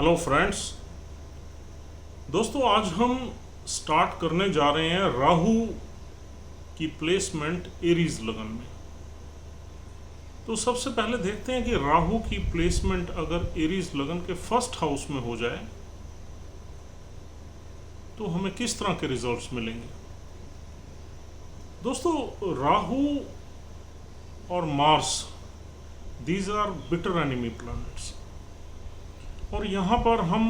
Hello friends. दोस्तों, आज हम स्टार्ट करने जा रहे हैं राहु की प्लेसमेंट एरीज लगन में। तो सबसे पहले देखते हैं कि राहु की प्लेसमेंट अगर एरीज लगन के फर्स्ट हाउस में हो जाए तो हमें किस तरह के रिजल्ट्स मिलेंगे। दोस्तों, राहु और Mars, these are bitter enemy planets, और यहाँ पर हम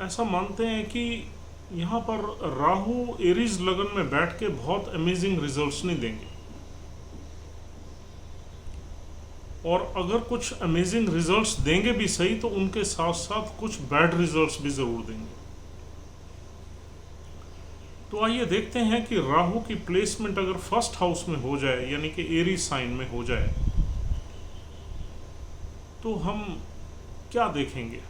ऐसा मानते हैं कि यहाँ पर राहु एरीज लगन में बैठ के बहुत अमेजिंग रिजल्ट्स नहीं देंगे, और अगर कुछ अमेजिंग रिजल्ट्स देंगे भी सही तो उनके साथ साथ कुछ बैड रिजल्ट्स भी जरूर देंगे। तो आइए देखते हैं कि राहु की प्लेसमेंट अगर फर्स्ट हाउस में हो जाए, यानी कि एरीज साइन में हो जाए, तो हम क्या देखेंगे।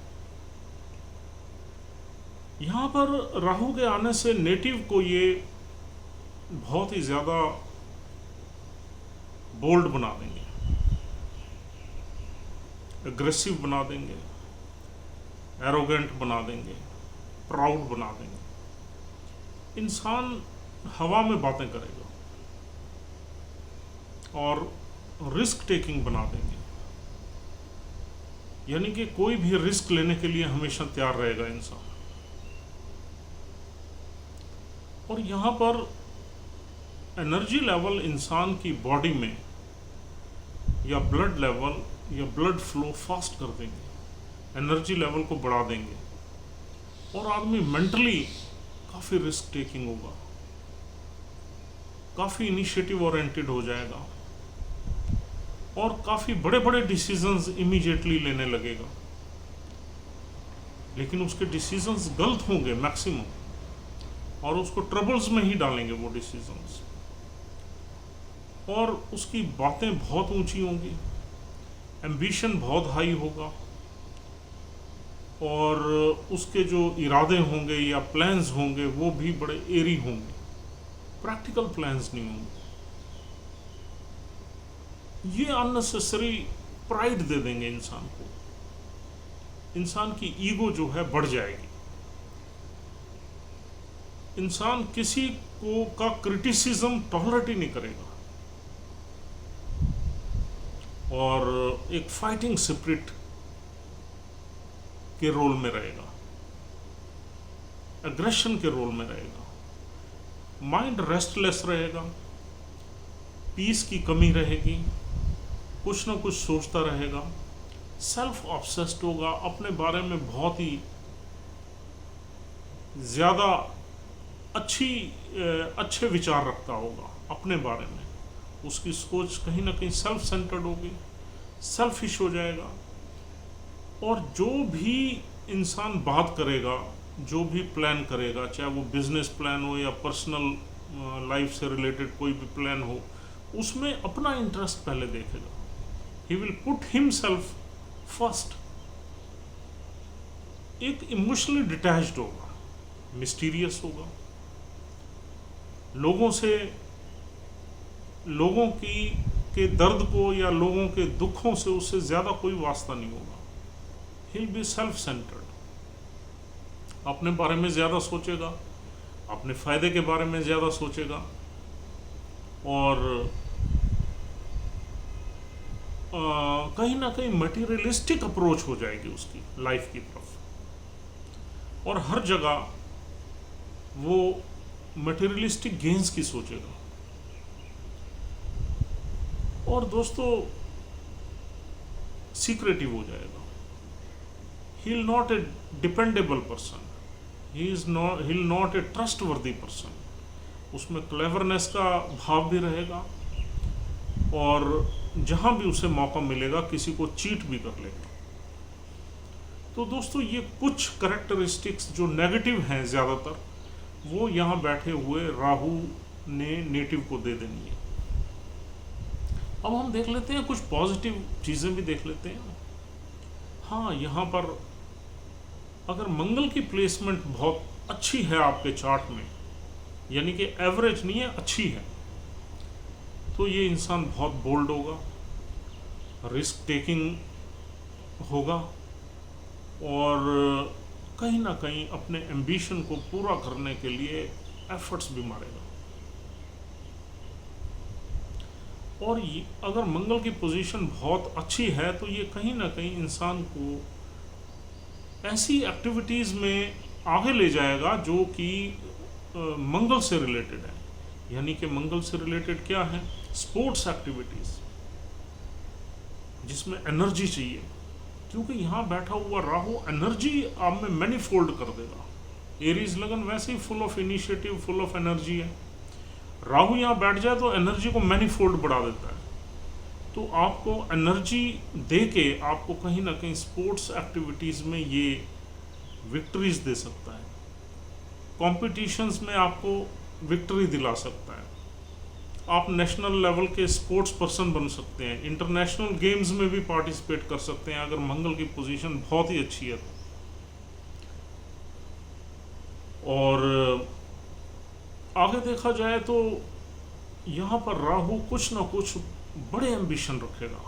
यहां पर राहु के आने से नेटिव को ये बहुत ही ज्यादा बोल्ड बना देंगे, एग्रेसिव बना देंगे, एरोगेंट बना देंगे, प्राउड बना देंगे। इंसान हवा में बातें करेगा और रिस्क टेकिंग बना देंगे, यानी कि कोई भी रिस्क लेने के लिए हमेशा तैयार रहेगा इंसान। और यहाँ पर एनर्जी लेवल इंसान की बॉडी में या ब्लड लेवल या ब्लड फ्लो फास्ट कर देंगे, एनर्जी लेवल को बढ़ा देंगे, और आदमी मेंटली काफ़ी रिस्क टेकिंग होगा, काफ़ी इनिशिएटिव ओरिएंटेड हो जाएगा और काफ़ी बड़े बड़े डिसीजंस इमीडिएटली लेने लगेगा। लेकिन उसके डिसीजंस गलत होंगे मैक्सिमम, और उसको ट्रबल्स में ही डालेंगे वो डिसीजंस, और उसकी बातें बहुत ऊंची होंगी, एम्बिशन बहुत हाई होगा, और उसके जो इरादे होंगे या प्लान्स होंगे वो भी बड़े एरी होंगे, प्रैक्टिकल प्लान्स नहीं होंगे। ये अननेसेसरी प्राइड दे देंगे इंसान को, इंसान की ईगो जो है बढ़ जाएगी। इंसान किसी को का क्रिटिसिज्म टॉलरेट ही नहीं करेगा, और एक फाइटिंग स्पिरिट के रोल में रहेगा, एग्रेशन के रोल में रहेगा, माइंड रेस्टलेस रहेगा, पीस की कमी रहेगी, कुछ ना कुछ सोचता रहेगा, सेल्फ ऑब्सेस्ड होगा, अपने बारे में बहुत ही ज़्यादा अच्छे विचार रखता होगा अपने बारे में। उसकी सोच कहीं ना कहीं सेल्फ सेंटर्ड होगी, सेल्फिश हो जाएगा, और जो भी इंसान बात करेगा, जो भी प्लान करेगा, चाहे वो बिजनेस प्लान हो या पर्सनल लाइफ से रिलेटेड कोई भी प्लान हो, उसमें अपना इंटरेस्ट पहले देखेगा। He will put himself first। एक इमोशनली डिटैच्ड होगा, मिस्टीरियस होगा, लोगों के दर्द को या लोगों के दुखों से उससे ज़्यादा कोई वास्ता नहीं होगा। He'll be self centered, अपने बारे में ज़्यादा सोचेगा, अपने फ़ायदे के बारे में ज़्यादा सोचेगा, और कहीं ना कहीं मटेरियलिस्टिक अप्रोच हो जाएगी उसकी लाइफ की तरफ, और हर जगह वो मटेरियलिस्टिक गेन्स की सोचेगा। और दोस्तों, सीक्रेटिव हो जाएगा। ही will not a dependable person, he will not a trustworthy person. उसमें क्लेवरनेस का भाव भी रहेगा, और जहाँ भी उसे मौका मिलेगा किसी को चीट भी कर लेगा। तो दोस्तों, ये कुछ कैरेक्टरिस्टिक्स जो नेगेटिव हैं ज़्यादातर, वो यहाँ बैठे हुए राहु ने नेटिव को दे देनी है। अब हम देख लेते हैं कुछ पॉजिटिव चीज़ें भी देख लेते हैं। हाँ, यहाँ पर अगर मंगल की प्लेसमेंट बहुत अच्छी है आपके चार्ट में, यानी कि एवरेज नहीं है, अच्छी है, तो ये इंसान बहुत बोल्ड होगा, रिस्क टेकिंग होगा, और कहीं ना कहीं अपने एम्बिशन को पूरा करने के लिए एफर्ट्स भी मारेगा। और ये अगर मंगल की पोजीशन बहुत अच्छी है तो ये कहीं ना कहीं इंसान को ऐसी एक्टिविटीज़ में आगे ले जाएगा जो कि मंगल से रिलेटेड है। यानी कि मंगल से रिलेटेड क्या है? स्पोर्ट्स एक्टिविटीज़ जिसमें एनर्जी चाहिए, क्योंकि यहाँ बैठा हुआ राहु एनर्जी आप में मैनीफोल्ड कर देगा। एरीज लगन वैसे ही full of initiative, full of energy है। राहु यहाँ बैठ जाए तो एनर्जी को मैनीफोल्ड बढ़ा देता है। तो आपको एनर्जी दे के आपको कहीं ना कहीं स्पोर्ट्स एक्टिविटीज़ में ये विक्ट्रीज दे सकता है, कॉम्पिटिशन्स में आपको विक्ट्री दिला सकता है। आप नेशनल लेवल के स्पोर्ट्स पर्सन बन सकते हैं, इंटरनेशनल गेम्स में भी पार्टिसिपेट कर सकते हैं अगर मंगल की पोजीशन बहुत ही अच्छी है। और आगे देखा जाए तो यहाँ पर राहु कुछ ना कुछ बड़े एम्बिशन रखेगा,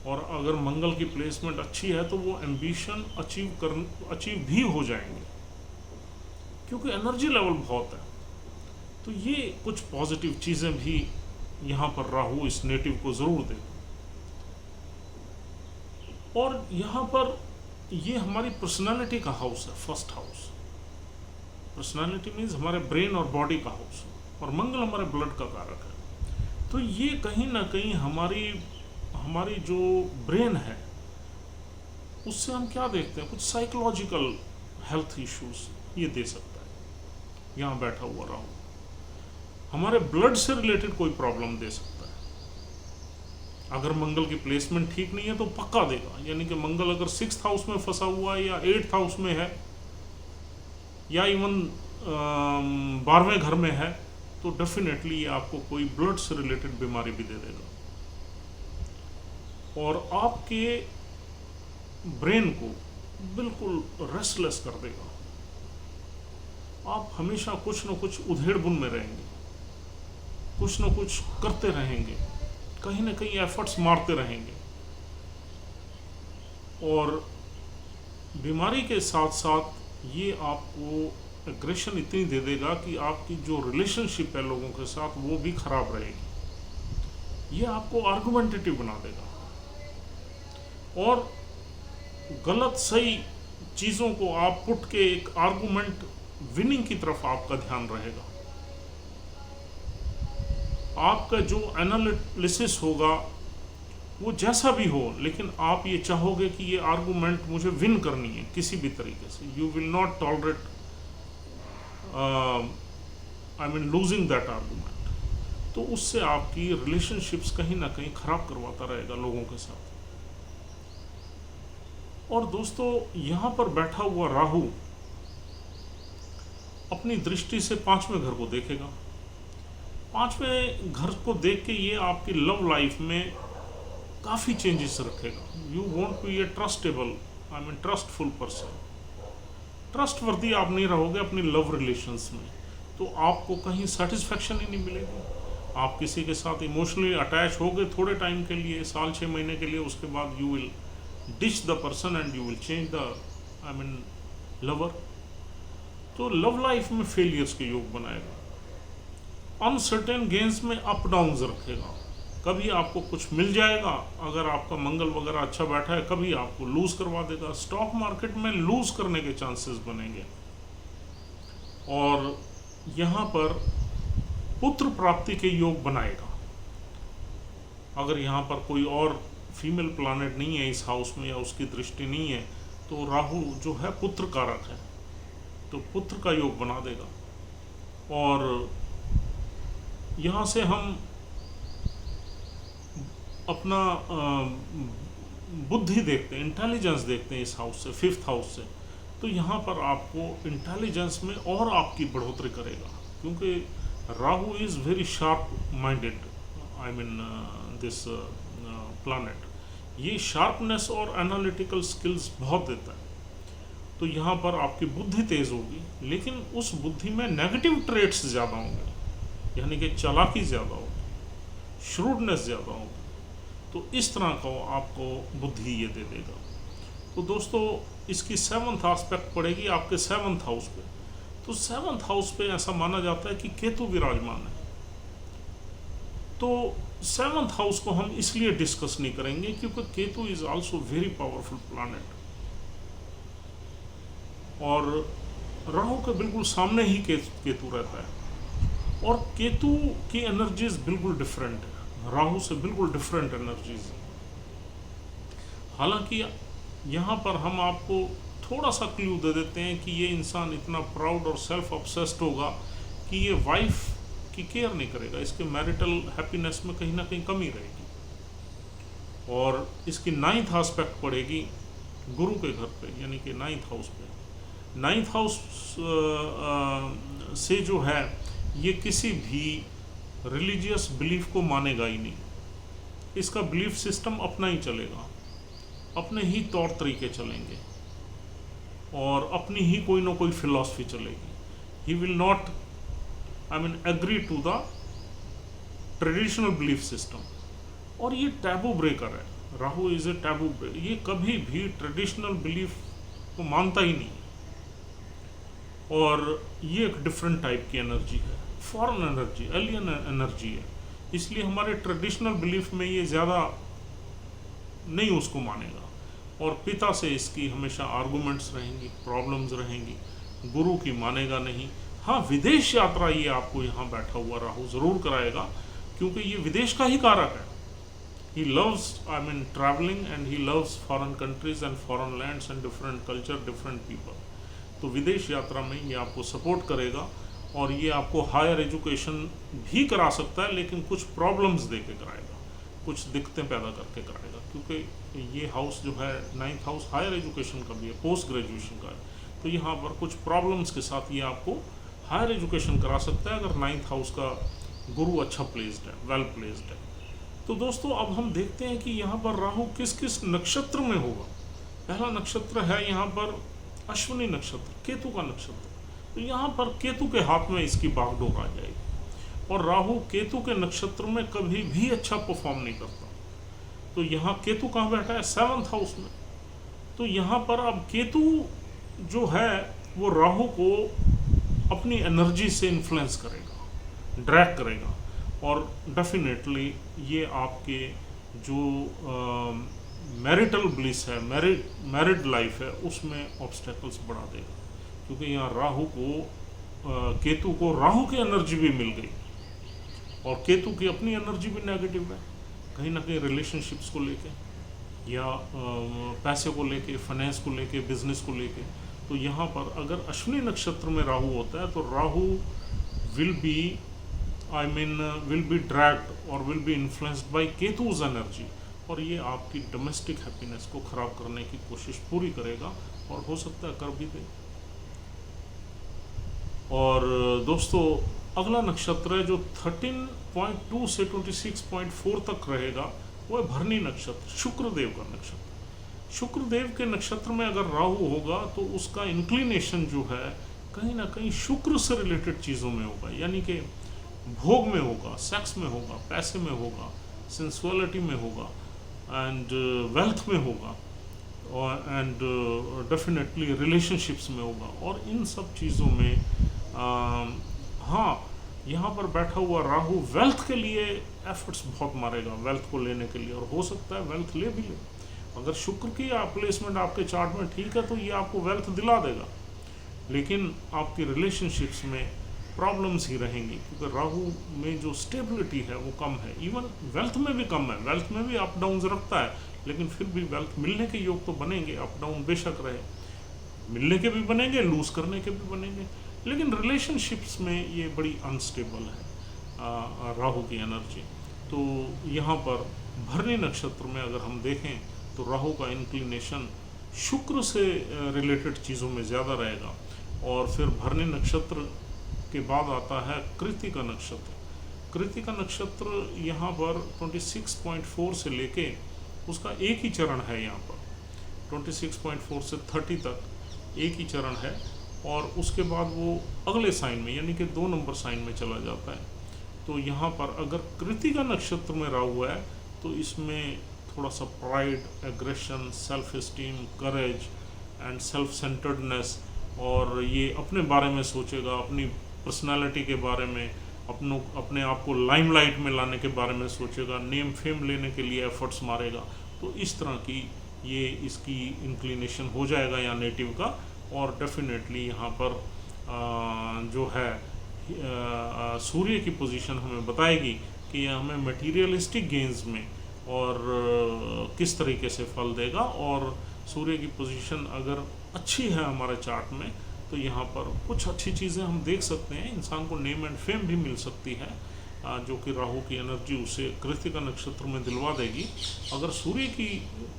और अगर मंगल की प्लेसमेंट अच्छी है तो वो एम्बिशन अचीव भी हो जाएंगे, क्योंकि एनर्जी लेवल बहुत है। तो ये कुछ पॉजिटिव चीज़ें भी यहाँ पर राहु इस नेटिव को ज़रूर देगा। और यहाँ पर ये हमारी पर्सनालिटी का हाउस है, फर्स्ट हाउस। पर्सनालिटी मीन्स हमारे ब्रेन और बॉडी का हाउस, और मंगल हमारे ब्लड का कारक है। तो ये कहीं ना कहीं हमारी जो ब्रेन है उससे हम क्या देखते हैं, कुछ साइकोलॉजिकल हेल्थ इश्यूज ये दे सकता है। यहाँ बैठा हुआ राहु हमारे ब्लड से रिलेटेड कोई प्रॉब्लम दे सकता है। अगर मंगल की प्लेसमेंट ठीक नहीं है तो पक्का देगा। यानी कि मंगल अगर 6th हाउस में फंसा हुआ है या 8th हाउस में है या इवन 12वें घर में है तो डेफिनेटली ये आपको कोई ब्लड से रिलेटेड बीमारी भी दे देगा, और आपके ब्रेन को बिल्कुल रेस्टलेस कर देगा। आप हमेशा कुछ न कुछ उधेड़-बुन में रहेंगे, कुछ न कुछ करते रहेंगे, कहीं ना कहीं एफर्ट्स मारते रहेंगे, और बीमारी के साथ साथ ये आपको एग्रेशन इतनी दे देगा कि आपकी जो रिलेशनशिप है लोगों के साथ वो भी खराब रहेगी। ये आपको आर्गुमेंटेटिव बना देगा, और गलत सही चीज़ों को आप पुट के एक आर्गुमेंट विनिंग की तरफ आपका ध्यान रहेगा। आपका जो एनालिसिस होगा वो जैसा भी हो, लेकिन आप ये चाहोगे कि ये आर्गुमेंट मुझे विन करनी है किसी भी तरीके से। You will not tolerate losing that argument. तो उससे आपकी रिलेशनशिप्स कहीं ना कहीं खराब करवाता रहेगा लोगों के साथ। और दोस्तों, यहाँ पर बैठा हुआ राहु अपनी दृष्टि से 5वें घर को देखेगा। 5वें घर को देख के ये आपकी लव लाइफ में काफ़ी चेंजेस रखेगा। You want to be a trustable, trustful person. Trustworthy आप नहीं रहोगे अपनी लव रिलेशंस में, तो आपको कहीं सेटिस्फेक्शन ही नहीं मिलेगी। आप किसी के साथ इमोशनली अटैच होगे थोड़े टाइम के लिए, साल 6 महीने के लिए, उसके बाद you will ditch the person and you will change the lover. तो लव लाइफ में फेलियर्स के योग बनाएगा। अनसर्टेन गेम्स में अप डाउन्स रखेगा। कभी आपको कुछ मिल जाएगा अगर आपका मंगल वगैरह अच्छा बैठा है, कभी आपको लूज करवा देगा। स्टॉक मार्केट में लूज करने के चांसेस बनेंगे। और यहाँ पर पुत्र प्राप्ति के योग बनाएगा। अगर यहाँ पर कोई और फीमेल प्लैनेट नहीं है इस हाउस में या उसकी दृष्टि नहीं है, तो राहु जो है पुत्र कारक है, तो पुत्र का योग बना देगा। और यहाँ से हम अपना बुद्धि देखते हैं, इंटेलिजेंस देखते हैं इस हाउस से, 5th हाउस से। तो यहाँ पर आपको इंटेलिजेंस में और आपकी बढ़ोतरी करेगा, क्योंकि Rahu is very sharp minded, this planet. ये शार्पनेस और एनालिटिकल स्किल्स बहुत देता है। तो यहाँ पर आपकी बुद्धि तेज़ होगी, लेकिन उस बुद्धि में नेगेटिव ट्रेट्स ज़्यादा होंगे, यानी कि चालाकी ज़्यादा होगी, श्रूडनेस ज़्यादा होगी। तो इस तरह का आपको बुद्धि ये दे देगा। तो दोस्तों इसकी 7th एस्पेक्ट पड़ेगी आपके 7th हाउस पे। तो 7th हाउस पे ऐसा माना जाता है कि केतु विराजमान है। तो 7th हाउस को हम इसलिए डिस्कस नहीं करेंगे क्योंकि Ketu is also very powerful planet, और राहु के बिल्कुल सामने ही केतु रहता है, और केतु की एनर्जीज बिल्कुल डिफरेंट है, राहु से बिल्कुल डिफरेंट एनर्जीज है। हालांकि यहाँ पर हम आपको थोड़ा सा क्लू दे देते हैं कि ये इंसान इतना प्राउड और सेल्फ ऑब्सेस्ड होगा कि ये वाइफ की केयर नहीं करेगा, इसके मैरिटल हैप्पीनेस में कहीं ना कहीं कमी रहेगी। और इसकी 9th एस्पेक्ट पड़ेगी गुरु के घर पे, यानी कि 9th हाउस पे। 9th हाउस से जो है ये किसी भी रिलीजियस बिलीफ को मानेगा ही नहीं, इसका बिलीफ सिस्टम अपना ही चलेगा, अपने ही तौर तरीके चलेंगे और अपनी ही कोई ना कोई फिलॉसफी चलेगी। He will not agree to the traditional belief system. और ये टैबू ब्रेकर है, Rahu is a taboo breaker, ये कभी भी ट्रेडिशनल बिलीफ को मानता ही नहीं। और ये एक डिफरेंट टाइप की एनर्जी है, फॉरेन एनर्जी, एलियन एनर्जी है, इसलिए हमारे ट्रेडिशनल बिलीफ में ये ज़्यादा नहीं उसको मानेगा। और पिता से इसकी हमेशा आर्गुमेंट्स रहेंगी, प्रॉब्लम्स रहेंगी, गुरु की मानेगा नहीं। हाँ, विदेश यात्रा ये आपको यहाँ बैठा हुआ राहु ज़रूर कराएगा, क्योंकि ये विदेश का ही कारक है। He loves travelling and he loves foreign countries and foreign lands and different culture, different people. तो विदेश यात्रा में ये आपको सपोर्ट करेगा, और ये आपको हायर एजुकेशन भी करा सकता है, लेकिन कुछ प्रॉब्लम्स दे के कराएगा, कुछ दिक्कतें पैदा करके कराएगा, क्योंकि ये हाउस जो है 9th हाउस हायर एजुकेशन का भी है, पोस्ट ग्रेजुएशन का है। तो यहाँ पर कुछ प्रॉब्लम्स के साथ ये आपको हायर एजुकेशन करा सकता है अगर 9th हाउस का गुरु अच्छा प्लेस्ड है, वेल प्लेस्ड है। तो दोस्तों अब हम देखते हैं कि यहाँ पर राहु किस किस नक्षत्र में होगा। पहला नक्षत्र है यहाँ पर अश्विनी नक्षत्र, केतु का नक्षत्र। तो यहाँ पर केतु के हाथ में इसकी बागडोर आ जाएगी, और राहु केतु के नक्षत्र में कभी भी अच्छा परफॉर्म नहीं करता। तो यहाँ केतु कहाँ बैठा है? 7th हाउस में। तो यहाँ पर अब केतु जो है वो राहु को अपनी एनर्जी से इन्फ्लुएंस करेगा, ड्रैग करेगा, और डेफिनेटली ये आपके जो मैरिटल ब्लिस है, मैरिड लाइफ है, उसमें ऑब्स्टेकल्स बढ़ा देगा, क्योंकि यहाँ राहु को केतु को राहु की एनर्जी भी मिल गई, और केतु की अपनी एनर्जी भी नेगेटिव है, कहीं ना कहीं रिलेशनशिप्स को लेके, या पैसे को लेके, फाइनेंस को लेके, बिजनेस को लेके। तो यहाँ पर अगर अश्विनी नक्षत्र में राहु होता है तो राहु विल बी ड्रैग्ड और will be influenced by Ketu's energy, और ये आपकी डोमेस्टिक हैप्पीनेस को ख़राब करने की कोशिश पूरी करेगा, और हो सकता है कर भी दे। और दोस्तों अगला नक्षत्र है जो 13.2 से 26.4 तक रहेगा, वो है भरणी नक्षत्र, शुक्रदेव का नक्षत्र। शुक्रदेव के नक्षत्र में अगर राहु होगा तो उसका इंक्लिनेशन जो है कहीं ना कहीं शुक्र से रिलेटेड चीज़ों में होगा, यानी कि भोग में होगा, सेक्स में होगा, पैसे में होगा, सेंसुअलिटी में होगा, एंड वेल्थ में होगा, और एंड डेफिनेटली रिलेशनशिप्स में होगा। और इन सब चीज़ों में हाँ, यहाँ पर बैठा हुआ राहु वेल्थ के लिए एफर्ट्स बहुत मारेगा, वेल्थ को लेने के लिए, और हो सकता है वेल्थ ले भी ले। अगर शुक्र की प्लेसमेंट आपके चार्ट में ठीक है तो ये आपको वेल्थ दिला देगा, लेकिन आपकी रिलेशनशिप्स में प्रॉब्लम्स ही रहेंगी, क्योंकि राहु में जो स्टेबिलिटी है वो कम है, इवन वेल्थ में भी कम है, वेल्थ में भी अप डाउन रखता है, लेकिन फिर भी वेल्थ मिलने के योग तो बनेंगे, अप डाउन बेशक रहे, मिलने के भी बनेंगे, लूज करने के भी बनेंगे, लेकिन रिलेशनशिप्स में ये बड़ी अनस्टेबल है राहु की एनर्जी। तो यहाँ पर भरणी नक्षत्र में अगर हम देखें तो राहु का इंक्लिनेशन शुक्र से रिलेटेड चीज़ों में ज़्यादा रहेगा। और फिर भरणी नक्षत्र के बाद आता है कृतिका नक्षत्र। कृतिका नक्षत्र यहाँ पर 26.4 से लेके उसका एक ही चरण है, यहाँ पर 26.4 से 30 तक एक ही चरण है, और उसके बाद वो अगले साइन में यानी कि 2 नंबर साइन में चला जाता है। तो यहाँ पर अगर कृतिका नक्षत्र में राहु है तो इसमें थोड़ा सा pride, aggression, self esteem, courage and self centredness, और ये अपने बारे में सोचेगा, अपनी पर्सनालिटी के बारे में, अपने आप को लाइमलाइट में लाने के बारे में सोचेगा, नेम फेम लेने के लिए एफर्ट्स मारेगा। तो इस तरह की ये इसकी इंक्लिनेशन हो जाएगा या नेटिव का। और डेफिनेटली यहाँ पर जो है सूर्य की पोजीशन हमें बताएगी कि यह हमें मटेरियलिस्टिक गेंस में और किस तरीके से फल देगा। और सूर्य की पोजीशन अगर अच्छी है हमारे चार्ट में तो यहाँ पर कुछ अच्छी चीज़ें हम देख सकते हैं। इंसान को नेम एंड फेम भी मिल सकती है, जो कि राहु की एनर्जी उसे कृतिका नक्षत्र में दिलवा देगी। अगर सूर्य की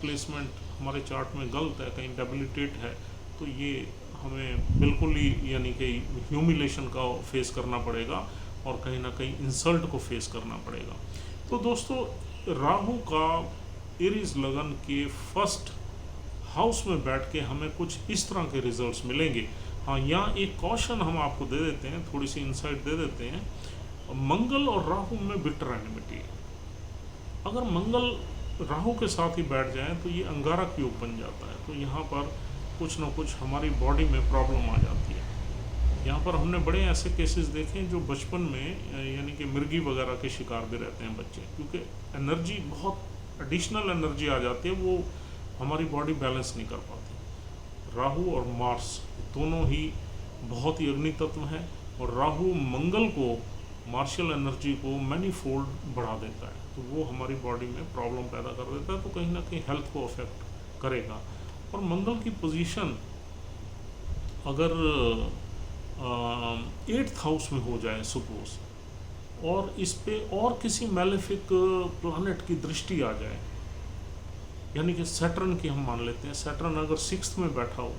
प्लेसमेंट हमारे चार्ट में गलत है, कहीं डेबिलिटेट है, तो ये हमें बिल्कुल ही यानी कि ह्यूमिलेशन का फेस करना पड़ेगा और कहीं ना कहीं इंसल्ट को फेस करना पड़ेगा। तो दोस्तों, राहु का एरीज लगन के फर्स्ट हाउस में बैठ के हमें कुछ इस तरह के रिजल्ट्स मिलेंगे। हाँ, यहाँ एक कॉशन हम आपको दे देते हैं, थोड़ी सी इंसाइट दे देते हैं। मंगल और राहु में बिटर एनिमिटी है। अगर मंगल राहु के साथ ही बैठ जाए तो ये अंगारक योग बन जाता है। तो यहाँ पर कुछ ना कुछ हमारी बॉडी में प्रॉब्लम आ जाती है। यहाँ पर हमने बड़े ऐसे केसेस देखे हैं जो बचपन में यानी कि मिर्गी वगैरह के शिकार भी रहते हैं बच्चे, क्योंकि एनर्जी बहुत एडिशनल एनर्जी आ जाती है, वो हमारी बॉडी बैलेंस नहीं कर पाती। राहु और मार्स दोनों ही बहुत ही अग्नि तत्व हैं, और राहु मंगल को मार्शल एनर्जी को मैनीफोल्ड बढ़ा देता है, तो वो हमारी बॉडी में प्रॉब्लम पैदा कर देता है, तो कहीं ना कहीं हेल्थ को अफेक्ट करेगा। और मंगल की पोजीशन अगर 8th हाउस में हो जाए सपोज, और इस पे और किसी मैलेफिक प्लैनेट की दृष्टि आ जाए, यानी कि सैटर्न की हम मान लेते हैं, सैटर्न अगर 6th में बैठा हो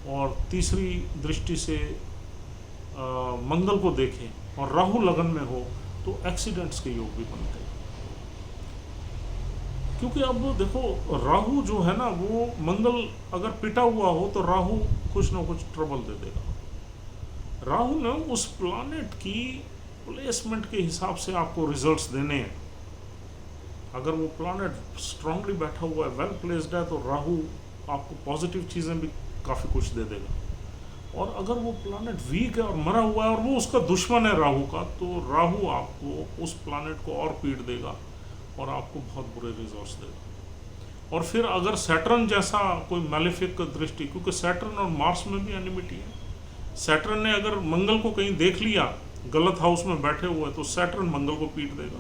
और तीसरी दृष्टि से मंगल को देखें और राहु लगन में हो, तो एक्सीडेंट्स के योग भी बनते हैं। क्योंकि अब देखो, राहु जो है ना, वो मंगल अगर पिटा हुआ हो तो राहु कुछ ना कुछ ट्रबल दे देगा। राहु ने उस प्लैनेट की प्लेसमेंट के हिसाब से आपको रिजल्ट्स देने हैं। अगर वो प्लैनेट स्ट्रांगली बैठा हुआ है, वेल प्लेस्ड है, तो राहु आपको पॉजिटिव चीज़ें भी काफ़ी कुछ दे देगा। और अगर वो प्लैनेट वीक है और मरा हुआ है और वो उसका दुश्मन है राहु का, तो राहु आपको उस प्लैनेट को और पीट देगा और आपको बहुत बुरे रिजल्ट्स देगा। और फिर अगर सैटर्न जैसा कोई मैलेफिक दृष्टि, क्योंकि सैटर्न और मार्स में भी एनिमिटी है, सैटर्न ने अगर मंगल को कहीं देख लिया गलत हाउस में बैठे हुए, तो सैटर्न मंगल को पीट देगा।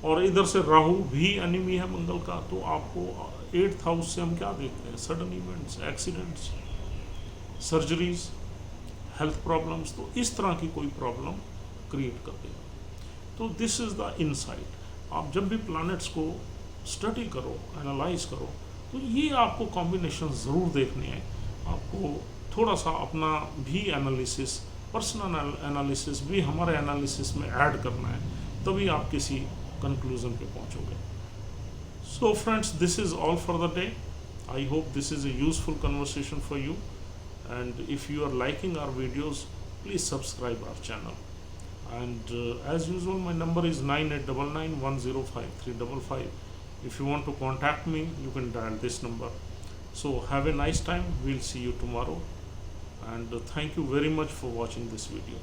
और इधर से राहु भी एनिमी है मंगल का, तो आपको 8th हाउस से हम क्या देखते हैं, sudden events, accidents, surgeries, health problems. तो इस तरह की कोई प्रॉब्लम क्रिएट कर देगा। तो दिस इज़ द इनसाइट। आप जब भी प्लैनेट्स को स्टडी करो, एनालाइज करो, तो ये आपको कॉम्बिनेशन ज़रूर देखने हैं। आपको थोड़ा सा अपना भी एनालिसिस, पर्सनल एनालिसिस भी हमारे एनालिसिस में ऐड करना है, तभी आप किसी कंक्लूजन पे पहुंचोगे। So friends, this is all for the day. I hope this is a useful conversation for you, and if you are liking our videos, please subscribe our channel. And as usual, my number is 9899105355. If you want to contact me, you can dial this number. So have a nice time. We'll see you tomorrow, and thank you very much for watching this video.